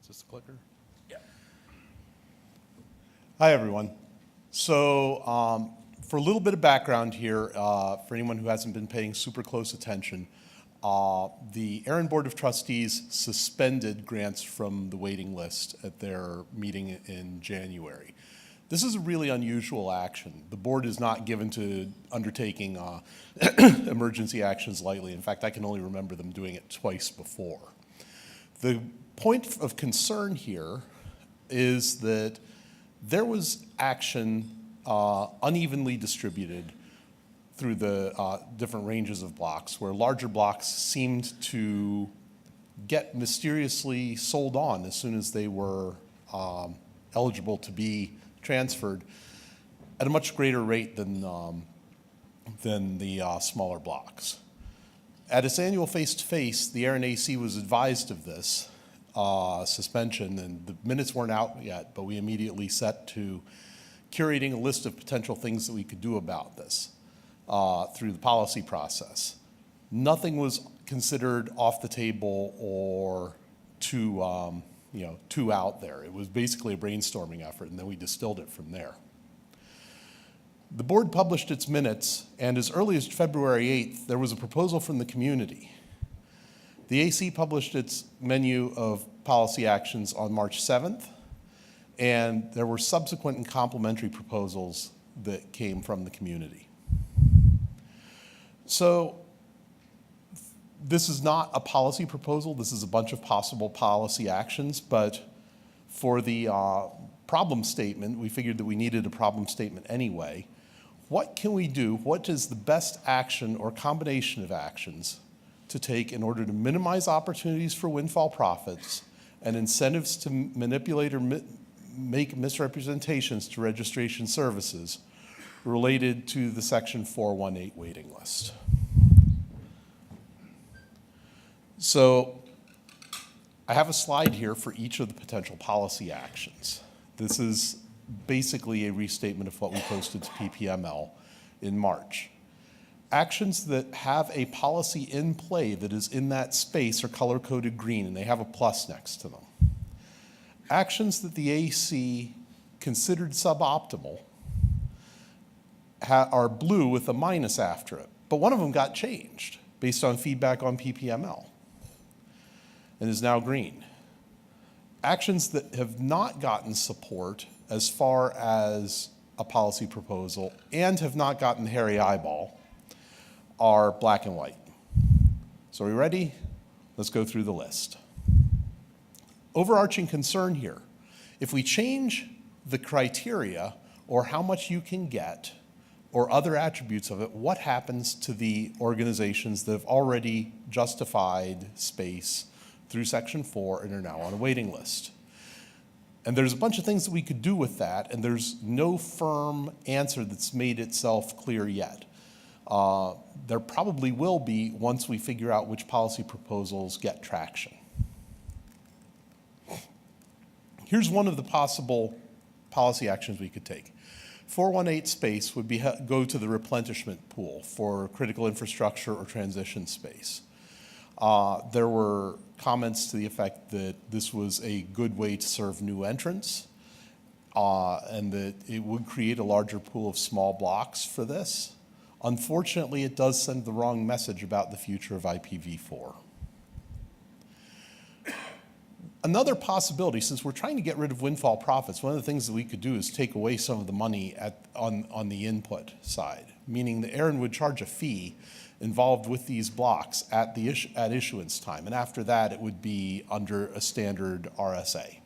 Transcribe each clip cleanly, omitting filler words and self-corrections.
Is this the clicker? Yeah. Hi, everyone. So for a little bit of background here, for anyone who hasn't been paying super close attention, the ARIN Board of Trustees suspended grants from the waiting list at their meeting in January. This is a really unusual action. The board is not given to undertaking emergency actions lightly. In fact, I can only remember them doing it twice before. The point of concern here is that there was action unevenly distributed through the different ranges of blocks, where larger blocks seemed to get mysteriously sold on as soon as they were eligible to be transferred at a much greater rate than the smaller blocks. At its annual face-to-face, the ARIN AC was advised of this suspension, and the minutes weren't out yet, but we immediately set to curating a list of potential things that we could do about this through the policy process. Nothing was considered off the table or too out there. It was basically a brainstorming effort, and then we distilled it from there. The board published its minutes, and as early as February 8th, there was a proposal from the community. The AC published its menu of policy actions on March 7th, and there were subsequent and complementary proposals that came from the community. So this is not a policy proposal. This is a bunch of possible policy actions, but for the problem statement, we figured that we needed a problem statement anyway. What can we do? What is the best action or combination of actions to take in order to minimize opportunities for windfall profits and incentives to manipulate or make misrepresentations to registration services related to the Section 418 waiting list? So I have a slide here for each of the potential policy actions. This is basically a restatement of what we posted to PPML in March. Actions that have a policy in play that is in that space are color-coded green, and they have a plus next to them. Actions that the AC considered suboptimal are blue with a minus after it, but one of them got changed based on feedback on PPML and is now green. Actions that have not gotten support as far as a policy proposal and have not gotten the hairy eyeball are black and white. So are we ready? Let's go through the list. Overarching concern here, if we change the criteria or how much you can get or other attributes of it, what happens to the organizations that have already justified space through Section 4 and are now on a waiting list? And there's a bunch of things that we could do with that, and there's no firm answer that's made itself clear yet. There probably will be once we figure out which policy proposals get traction. Here's one of the possible policy actions we could take. 418 space would go to the replenishment pool for critical infrastructure or transition space. There were comments to the effect that this was a good way to serve new entrants and that it would create a larger pool of small blocks for this. Unfortunately, it does send the wrong message about the future of IPv4. Another possibility, since we're trying to get rid of windfall profits, one of the things that we could do is take away some of the money on the input side, meaning the ARIN would charge a fee involved with these blocks at issuance time, and after that it would be under a standard RSA.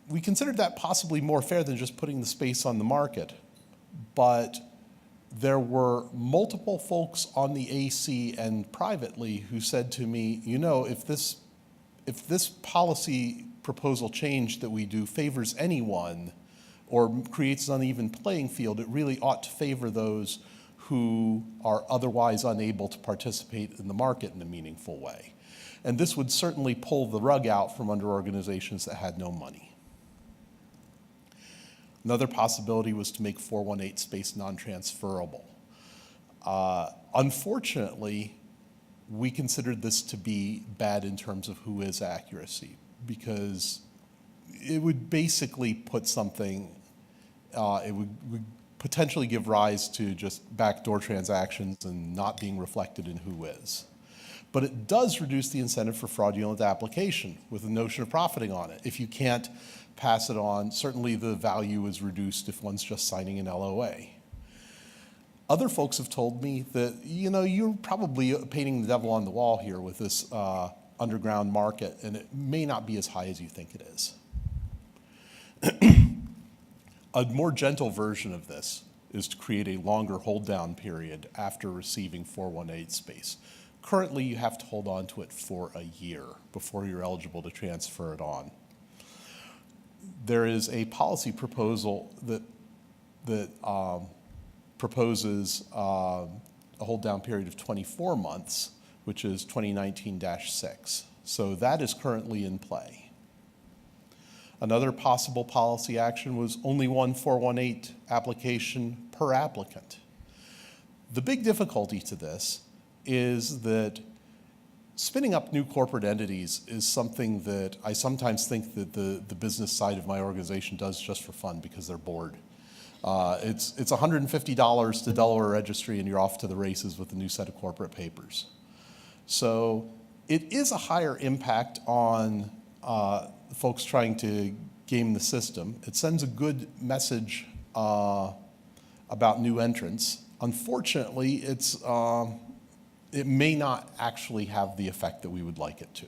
We considered that possibly more fair than just putting the space on the market, but there were multiple folks on the AC and privately who said to me, you know, if this policy proposal change that we do favors anyone or creates an uneven playing field, it really ought to favor those who are otherwise unable to participate in the market in a meaningful way. And this would certainly pull the rug out from under organizations that had no money. Another possibility was to make 418 space non-transferable. Unfortunately, we considered this to be bad in terms of who is accuracy, because it would basically put something, it would potentially give rise to just backdoor transactions and not being reflected in who is. But it does reduce the incentive for fraudulent application with the notion of profiting on it. If you can't pass it on, certainly the value is reduced if one's just signing an LOA. Other folks have told me that, you're probably painting the devil on the wall here with this underground market, and it may not be as high as you think it is. A more gentle version of this is to create a longer hold down period after receiving 418 space. Currently, you have to hold on to it for a year before you're eligible to transfer it on. There is a policy proposal that proposes a hold down period of 24 months, which is 2019-6. So that is currently in play. Another possible policy action was only one 418 application per applicant. The big difficulty to this is that spinning up new corporate entities is something that I sometimes think that the business side of my organization does just for fun because they're bored. It's $150 to Delaware Registry and you're off to the races with a new set of corporate papers. So it is a higher impact on folks trying to game the system. It sends a good message about new entrants. Unfortunately, it may not actually have the effect that we would like it to.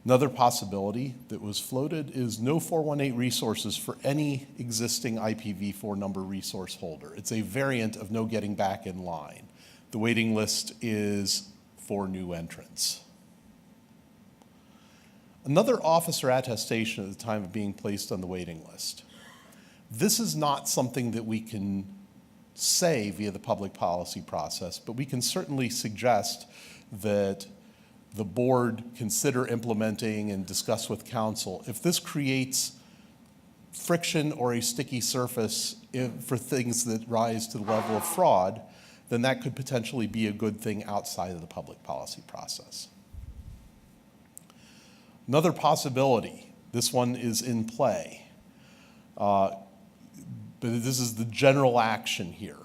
Another possibility that was floated is no 418 resources for any existing IPv4 number resource holder. It's a variant of no getting back in line. The waiting list is for new entrants. Another officer attestation at the time of being placed on the waiting list. This is not something that we can say via the public policy process, but we can certainly suggest that the board consider implementing and discuss with council. If this creates friction or a sticky surface for things that rise to the level of fraud, then that could potentially be a good thing outside of the public policy process. Another possibility, this one is in play, but this is the general action here.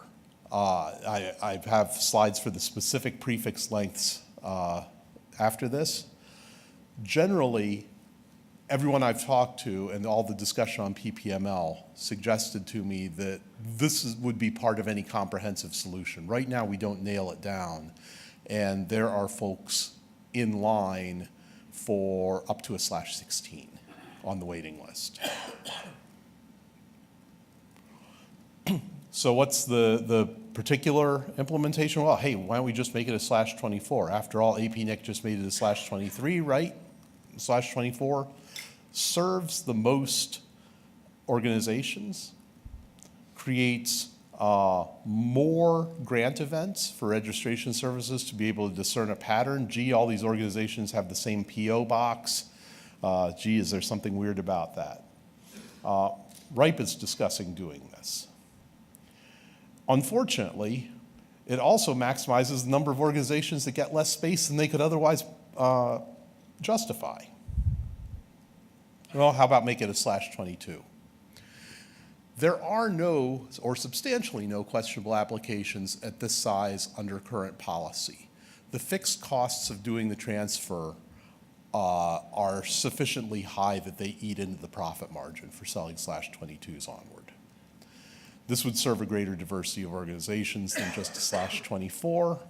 I have slides for the specific prefix lengths after this. Generally, everyone I've talked to and all the discussion on PPML suggested to me that this would be part of any comprehensive solution. Right now, we don't nail it down, and there are folks in line for up to a /16 on the waiting list. So what's the particular implementation? Well, hey, why don't we just make it a /24? After all, APNIC just made it a /23, right? /24 serves the most organizations, creates more grant events for registration services to be able to discern a pattern. Gee, all these organizations have the same PO box. Gee, is there something weird about that? RIPE is discussing doing this. Unfortunately, it also maximizes the number of organizations that get less space than they could otherwise justify. Well, how about make it a /22? There are no, or substantially no, questionable applications at this size under current policy. The fixed costs of doing the transfer are sufficiently high that they eat into the profit margin for selling /22s onward. This would serve a greater diversity of organizations than just a /24.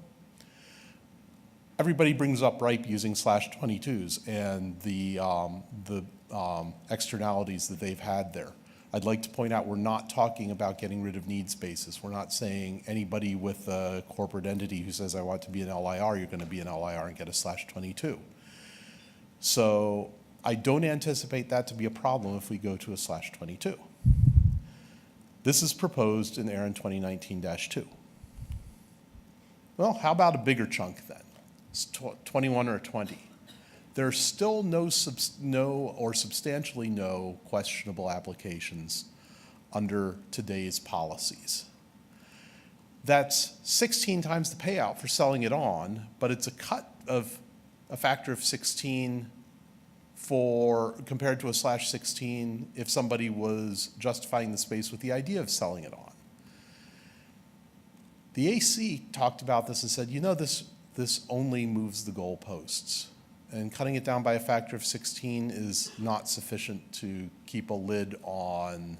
Everybody brings up RIPE using /22s and the externalities that they've had there. I'd like to point out we're not talking about getting rid of need spaces. We're not saying anybody with a corporate entity who says, I want to be an LIR, you're going to be an LIR and get a /22. So I don't anticipate that to be a problem if we go to a /22. This is proposed in ARIN 2019-2. Well, how about a bigger chunk then? It's 21 or 20. There's still no or substantially no questionable applications under today's policies. That's 16 times the payout for selling it on, but it's a cut of a factor of 16 compared to a /16 if somebody was justifying the space with the idea of selling it on. The AC talked about this and said, you know, this only moves the goalposts, and cutting it down by a factor of 16 is not sufficient to keep a lid on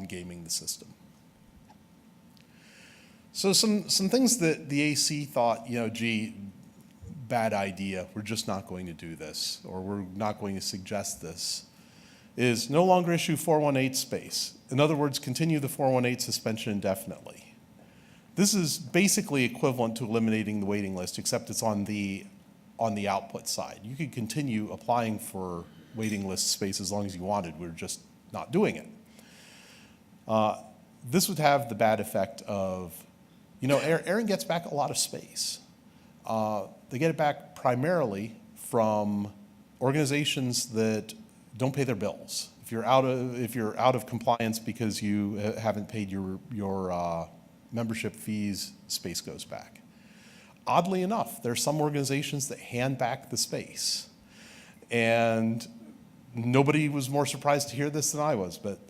gaming the system. So some things that the AC thought, you know, gee, bad idea, we're just not going to do this, or we're not going to suggest this, is no longer issue 418 space. In other words, continue the 418 suspension indefinitely. This is basically equivalent to eliminating the waiting list, except it's on the output side. You could continue applying for waiting list space as long as you wanted. We're just not doing it. This would have the bad effect of, you know, ARIN gets back a lot of space. They get it back primarily from organizations that don't pay their bills. If you're out of compliance because you haven't paid your membership fees, space goes back. Oddly enough, there are some organizations that hand back the space, and nobody was more surprised to hear this than I was. But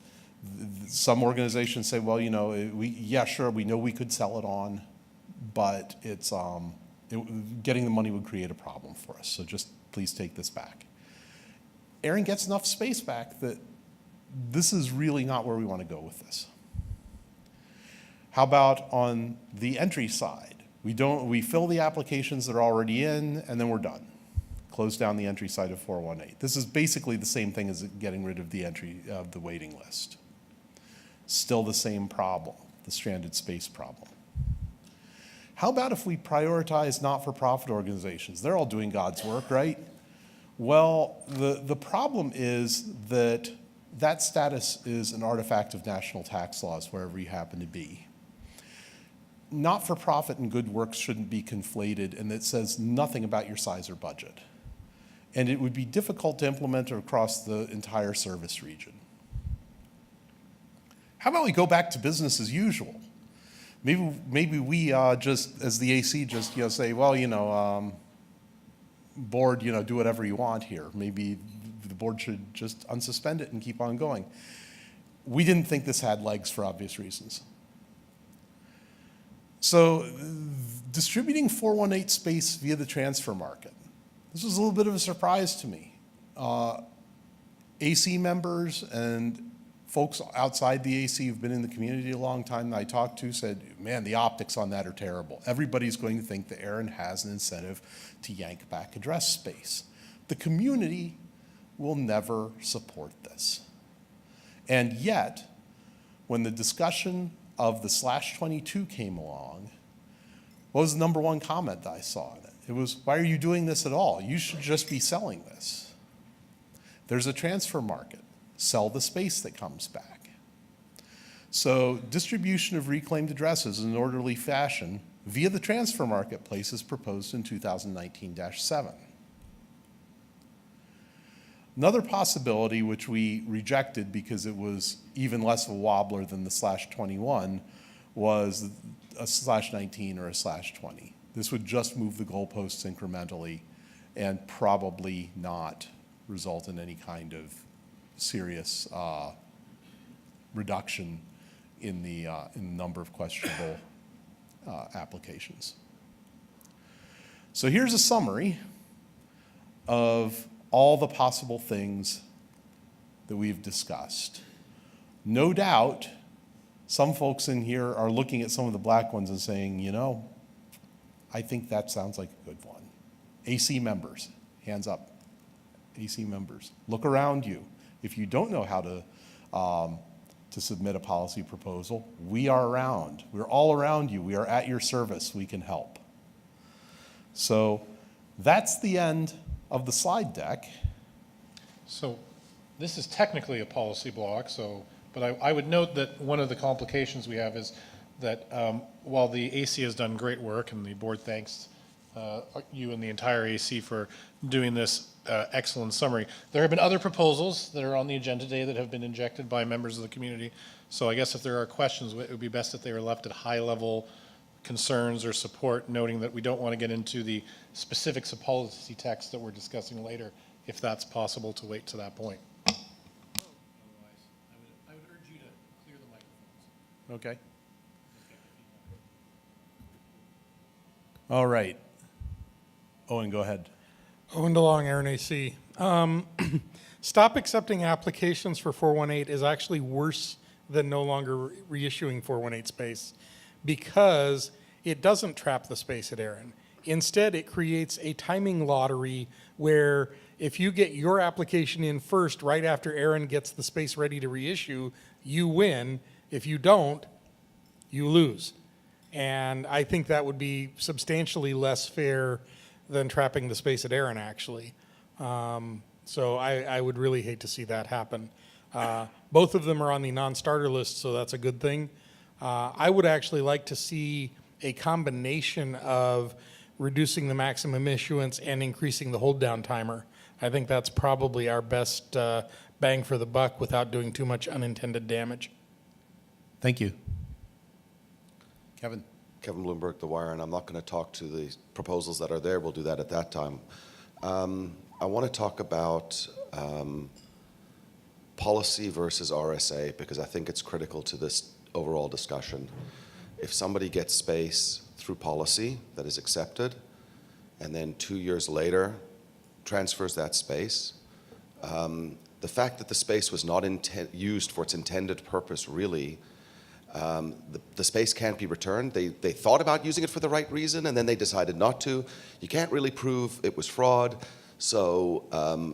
some organizations say, well, you know, yeah, sure, we know we could sell it on, but it's getting the money would create a problem for us, so just please take this back. ARIN gets enough space back that this is really not where we want to go with this. How about on the entry side? We fill the applications that are already in, and then we're done. Close down the entry side of 418. This is basically the same thing as getting rid of the entry of the waiting list. Still the same problem, the stranded space problem. How about if we prioritize not-for-profit organizations? They're all doing God's work, right? Well, the problem is that that status is an artifact of national tax laws wherever you happen to be. Not-for-profit and good works shouldn't be conflated, and it says nothing about your size or budget. And it would be difficult to implement across the entire service region. How about we go back to business as usual? Maybe we just, as the AC, just say, well, board, do whatever you want here. Maybe the board should just unsuspend it and keep on going. We didn't think this had legs for obvious reasons. So distributing 418 space via the transfer market. This was a little bit of a surprise to me. AC members and folks outside the AC who've been in the community a long time that I talked to said, man, the optics on that are terrible. Everybody's going to think that ARIN has an incentive to yank back address space. The community will never support this. And yet, when the discussion of the /22 came along, what was the number one comment that I saw in it? It was, why are you doing this at all? You should just be selling this. There's a transfer market. Sell the space that comes back. So distribution of reclaimed addresses in an orderly fashion via the transfer marketplace is proposed in 2019-7. Another possibility which we rejected because it was even less of a wobbler than the /21 was a /19 or a /20. This would just move the goalposts incrementally and probably not result in any kind of serious reduction in the number of questionable applications. So here's a summary of all the possible things that we've discussed. No doubt, some folks in here are looking at some of the black ones and saying, I think that sounds like a good one. AC members, hands up. AC members, look around you. If you don't know how to submit a policy proposal, we are around. We're all around you. We are at your service. We can help. So that's the end of the slide deck. So this is technically a policy block, but I would note that one of the complications we have is that while the AC has done great work and the board thanks you and the entire AC for doing this excellent summary. There have been other proposals that are on the agenda today that have been injected by members of the community. So I guess if there are questions, it would be best if they were left at high-level concerns or support, noting that we don't want to get into the specifics of policy text that we're discussing later, if that's possible to wait to that point. Otherwise, I would urge you to clear the microphones. Okay. All right. Owen, go ahead. Owen DeLong, ARIN AC. Stop accepting applications for 418 is actually worse than no longer reissuing 418 space because it doesn't trap the space at ARIN. Instead, it creates a timing lottery where if you get your application in first right after ARIN gets the space ready to reissue, you win. If you don't, you lose. And I think that would be substantially less fair than trapping the space at ARIN, actually. So I would really hate to see that happen. Both of them are on the non-starter list, so that's a good thing. I would actually like to see a combination of reducing the maximum issuance and increasing the hold down timer. I think that's probably our best bang for the buck without doing too much unintended damage. Thank you. Kevin. Kevin Bloomberg, The Wire, and I'm not going to talk to the proposals that are there. We'll do that at that time. I want to talk about policy versus RSA because I think it's critical to this overall discussion. If somebody gets space through policy that is accepted and then 2 years later transfers that space, the fact that the space was not used for its intended purpose really, the space can't be returned. They thought about using it for the right reason and then they decided not to. You can't really prove it was fraud. So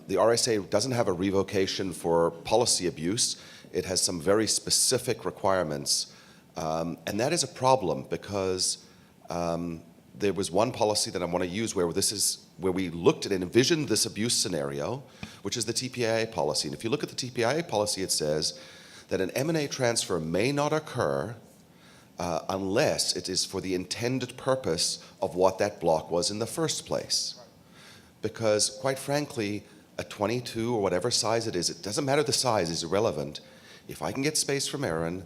the RSA doesn't have a revocation for policy abuse. It has some very specific requirements. And that is a problem because there was one policy that I want to use where we looked at and envisioned this abuse scenario, which is the TPIA policy. And if you look at the TPIA policy, it says that an M&A transfer may not occur unless it is for the intended purpose of what that block was in the first place. Because quite frankly, a 22 or whatever size it doesn't matter the size, is irrelevant. If I can get space from ARIN,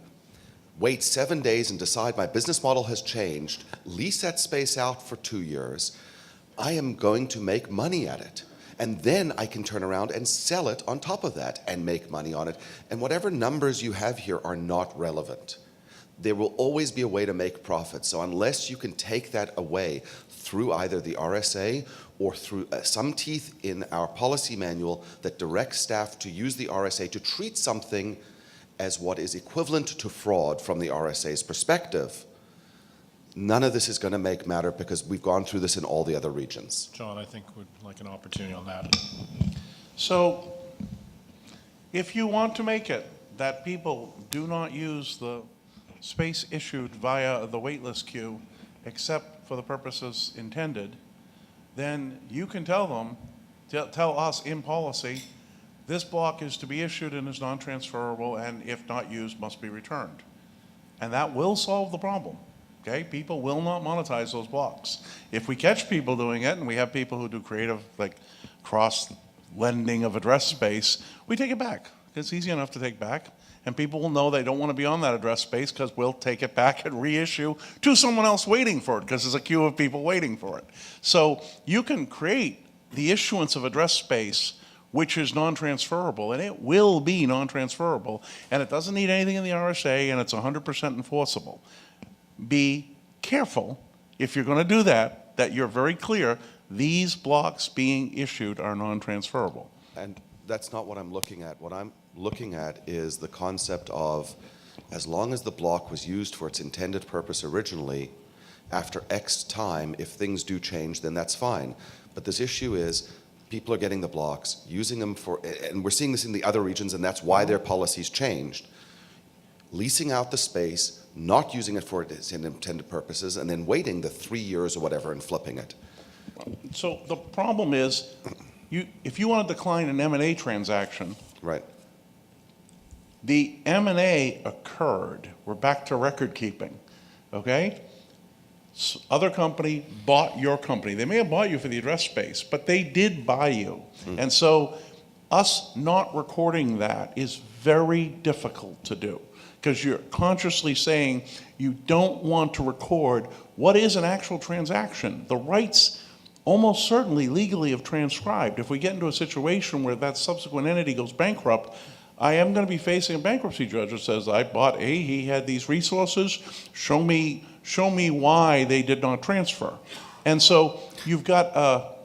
wait 7 days and decide my business model has changed, lease that space out for 2 years, I am going to make money at it. And then I can turn around and sell it on top of that and make money on it. And whatever numbers you have here are not relevant. There will always be a way to make profit. So unless you can take that away through either the RSA or through some teeth in our policy manual that directs staff to use the RSA to treat something as what is equivalent to fraud from the RSA's perspective, none of this is going to make matter because we've gone through this in all the other regions. John, I think would like an opportunity on that. So if you want to make it that people do not use the space issued via the waitlist queue except for the purposes intended, then you can tell them, tell us in policy, this block is to be issued and is non-transferable and if not used must be returned. And that will solve the problem. Okay, people will not monetize those blocks. If we catch people doing it, and we have people who do creative, like cross-lending of address space, we take it back. It's easy enough to take back, and people will know they don't want to be on that address space because we'll take it back and reissue to someone else waiting for it because there's a queue of people waiting for it. So you can create the issuance of address space which is non-transferable, and it will be non-transferable, and it doesn't need anything in the RSA, and it's 100% enforceable. Be careful, if you're going to do that, that you're very clear, these blocks being issued are non-transferable. And that's not what I'm looking at. What I'm looking at is the concept of, as long as the block was used for its intended purpose originally, after X time, if things do change, then that's fine. But this issue is, people are getting the blocks, using them for, and we're seeing this in the other regions, and that's why their policies changed. Leasing out the space, not using it for its intended purposes, and then waiting the 3 years or whatever and flipping it. So the problem is, if you want to decline an M&A transaction, Right. the M&A occurred. We're back to record keeping, okay? Other company bought your company. They may have bought you for the address space, but they did buy you. And so us not recording that is very difficult to do, because you're consciously saying you don't want to record what is an actual transaction. The rights almost certainly legally have transcribed. If we get into a situation where that subsequent entity goes bankrupt, I am going to be facing a bankruptcy judge that says, I bought A, he had these resources, show me why they did not transfer. And so you've got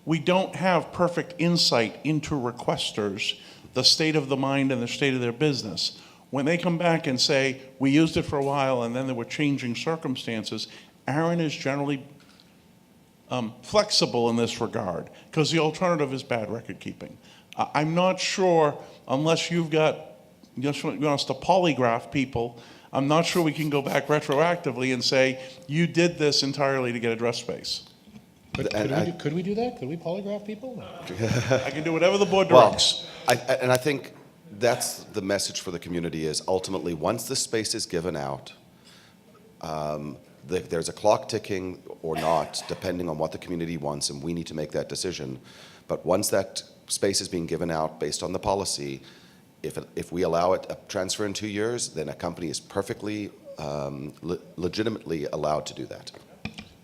we don't have perfect insight into requesters, the state of the mind and the state of their business. When they come back and say, we used it for a while and then there were changing circumstances, ARIN is generally flexible in this regard, because the alternative is bad record keeping. I'm not sure, unless you want us to polygraph people, I'm not sure we can go back retroactively and say, you did this entirely to get address space. Could we do that? Could we polygraph people? No. I can do whatever the board Well, directs. I think that's the message for the community is ultimately once the space is given out, there's a clock ticking or not, depending on what the community wants, and we need to make that decision. But once that space is being given out based on the policy, if we allow it a transfer in 2 years, then a company is perfectly legitimately allowed to do that.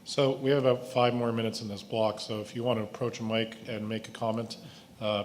So we have about 5 more minutes in this block, so if you want to approach a mic and make a comment,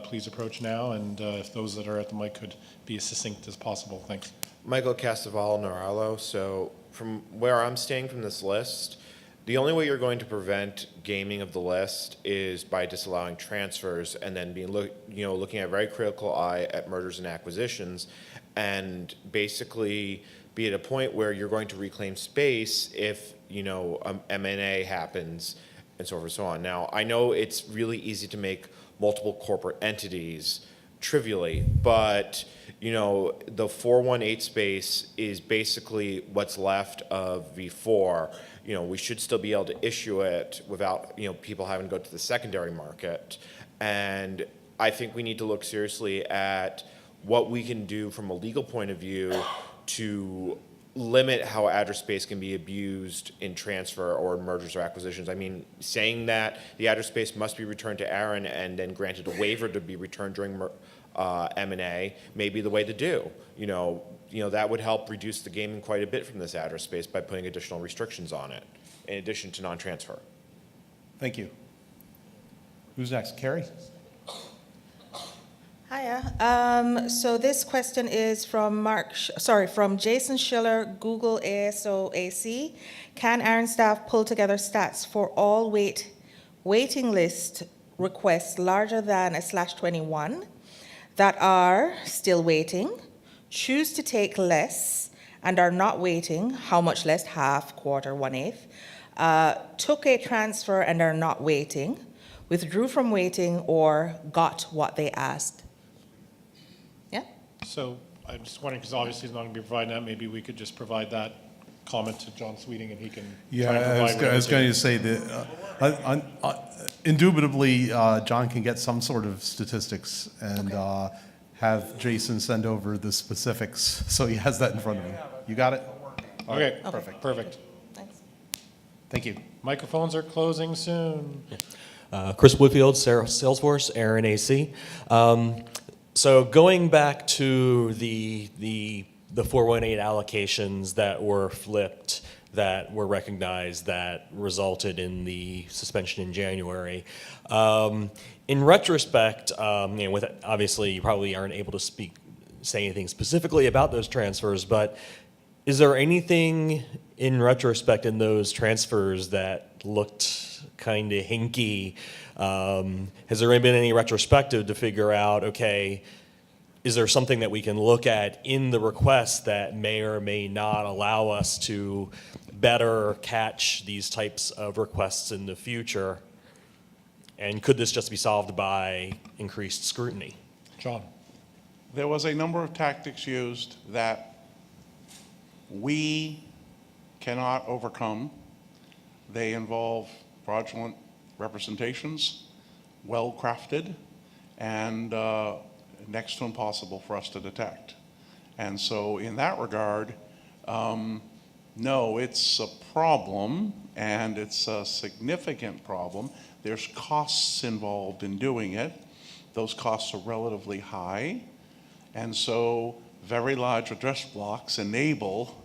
please approach now, and if those that are at the mic could be as succinct as possible. Thanks. Michael Castaval Noralo. So from where I'm staying from this list, the only way you're going to prevent gaming of the list is by disallowing transfers and then being looking at a very critical eye at mergers and acquisitions, and basically be at a point where you're going to reclaim space if M&A happens and so forth and so on. Now, I know it's really easy to make multiple corporate entities trivially, but the 418 space is basically what's left of V4. We should still be able to issue it without people having to go to the secondary market. And I think we need to look seriously at what we can do from a legal point of view to limit how address space can be abused in transfer or mergers or acquisitions. I mean, saying that the address space must be returned to ARIN and then granted a waiver to be returned during M&A may be the way to do. That would help reduce the gaming quite a bit from this address space by putting additional restrictions on it, in addition to non-transfer. Thank you. Who's next? Carrie? Hiya. So this question is from from Jason Schiller, Google ASO AC. Can ARIN staff pull together stats for all waiting list requests larger than a /21 that are still waiting, choose to take less and are not waiting, how much less, half, quarter, 1/8, took a transfer and are not waiting, withdrew from waiting, or got what they asked? Yeah? So I'm just wondering, because obviously he's not going to be providing that, maybe we could just provide that comment to John Sweeting and he can Yeah, try and provide I was whatever going to say that indubitably, John can get some sort of statistics and have Jason send over the specifics so he has that in front of him. You got it? Okay, Perfect. perfect. Thanks. Thank you. Microphones are closing soon. Chris Whitfield, Salesforce, ARIN AC. So going back to the 418 allocations that were flipped, that were recognized, that resulted in the suspension in January. In retrospect, with obviously you probably aren't able to say anything specifically about those transfers, but is there anything in retrospect in those transfers that looked kind of hinky? Has there been any retrospective to figure out, okay, is there something that we can look at in the request that may or may not allow us to better catch these types of requests in the future? And could this just be solved by increased scrutiny? John. There was a number of tactics used that we cannot overcome. They involve fraudulent representations, well-crafted, and next to impossible for us to detect. And so in that regard, No, it's a problem, and it's a significant problem. There's costs involved in doing it. Those costs are relatively high, and so very large address blocks enable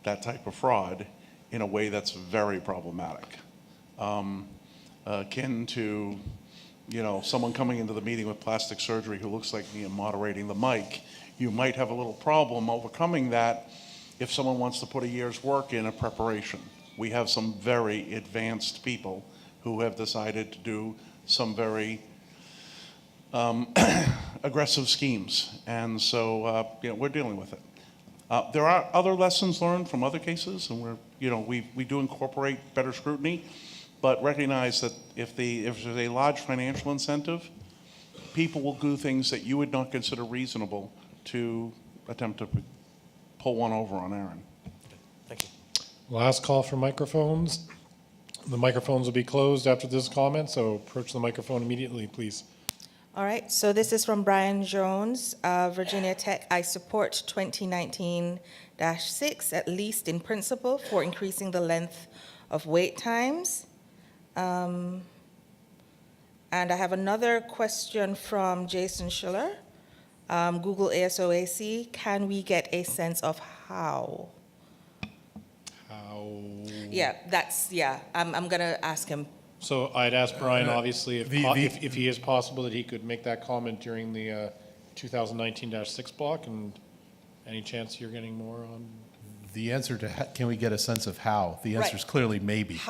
that type of fraud in a way that's very problematic. Akin to, someone coming into the meeting with plastic surgery who looks like me and moderating the mic. You might have a little problem overcoming that if someone wants to put a year's work in a preparation. We have some very advanced people who have decided to do some very aggressive schemes. And so, we're dealing with it. There are other lessons learned from other cases, and we do incorporate better scrutiny, but recognize that if there's a large financial incentive, people will do things that you would not consider reasonable to attempt to pull one over on ARIN. Thank you. Last call for microphones. The microphones will be closed after this comment, so approach the microphone immediately, please. All right, so this is from Brian Jones, Virginia Tech. I support 2019-6, at least in principle, for increasing the length of wait times. And I have another question from Jason Schiller, Google ASOAC. Can we get a sense of how? How? Yeah, I'm gonna ask him. So I'd ask Brian, obviously, if the- if he is possible, that he could make that comment during the 2019-6 block, and any chance you're getting more on? The answer to, can we get a sense of how? The answer is Right. clearly maybe.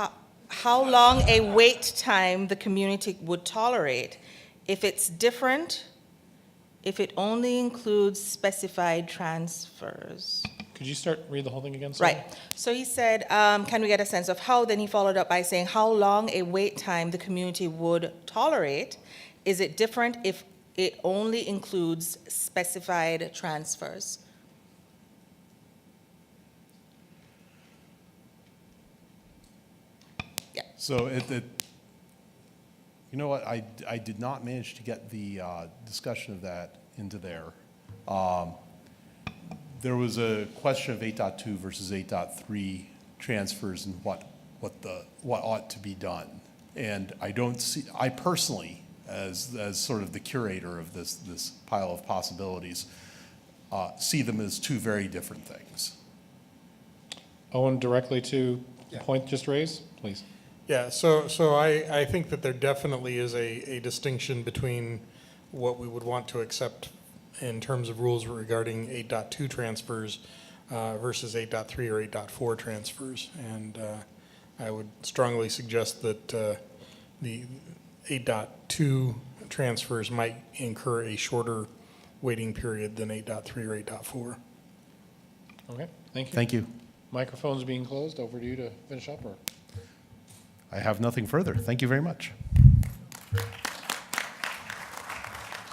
How long a wait time the community would tolerate. If it's different, if it only includes specified transfers. Could you read the whole thing again? Sorry? Right. So he said, can we get a sense of how? Then he followed up by saying how long a wait time the community would tolerate. Is it different if it only includes specified transfers? Yeah. So you know what, I did not manage to get the discussion of that into there. There was a question of 8.2 versus 8.3 transfers and what ought to be done. And I personally, as sort of the curator of this pile of possibilities, see them as two very different things. Owen, directly to the point just raised, please. Yeah, so I think that there definitely is a distinction between what we would want to accept in terms of rules regarding 8.2 transfers versus 8.3 or 8.4 transfers. And I would strongly suggest that the 8.2 transfers might incur a shorter waiting period than 8.3 or 8.4. Okay, thank you. Thank you. Microphones being closed. Over to you to finish up, or? I have nothing further. Thank you very much.